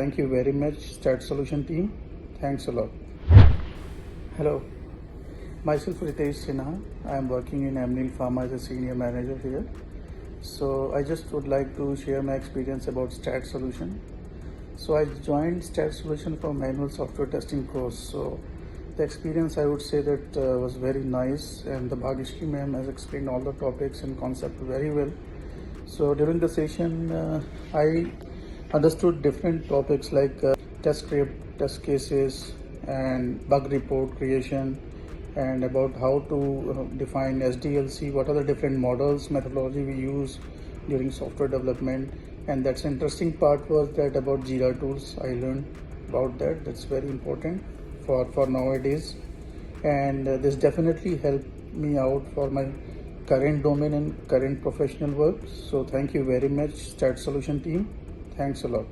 Thank you very much, STAD Solution team. Thanks a lot. Hello, myself Ritesh Sinha. I am working in Amneal Pharma as a senior manager here. So I just would like to share my experience about STAD Solution. So I joined STAD Solution for manual software testing course. So the experience, I would say, that was very nice, and the Bhagishri ma'am has explained all the topics and concept very well. So during the session, I understood different topics like test script, test cases, and bug report creation, and about how to define SDLC, what are the different models, methodology we use during software development. And that's interesting part was that about Jira tools, I learned about that. That's very important for nowadays. And this definitely helped me out for my current domain and current professional work. So thank you very much, STAD Solution team. Thanks a lot.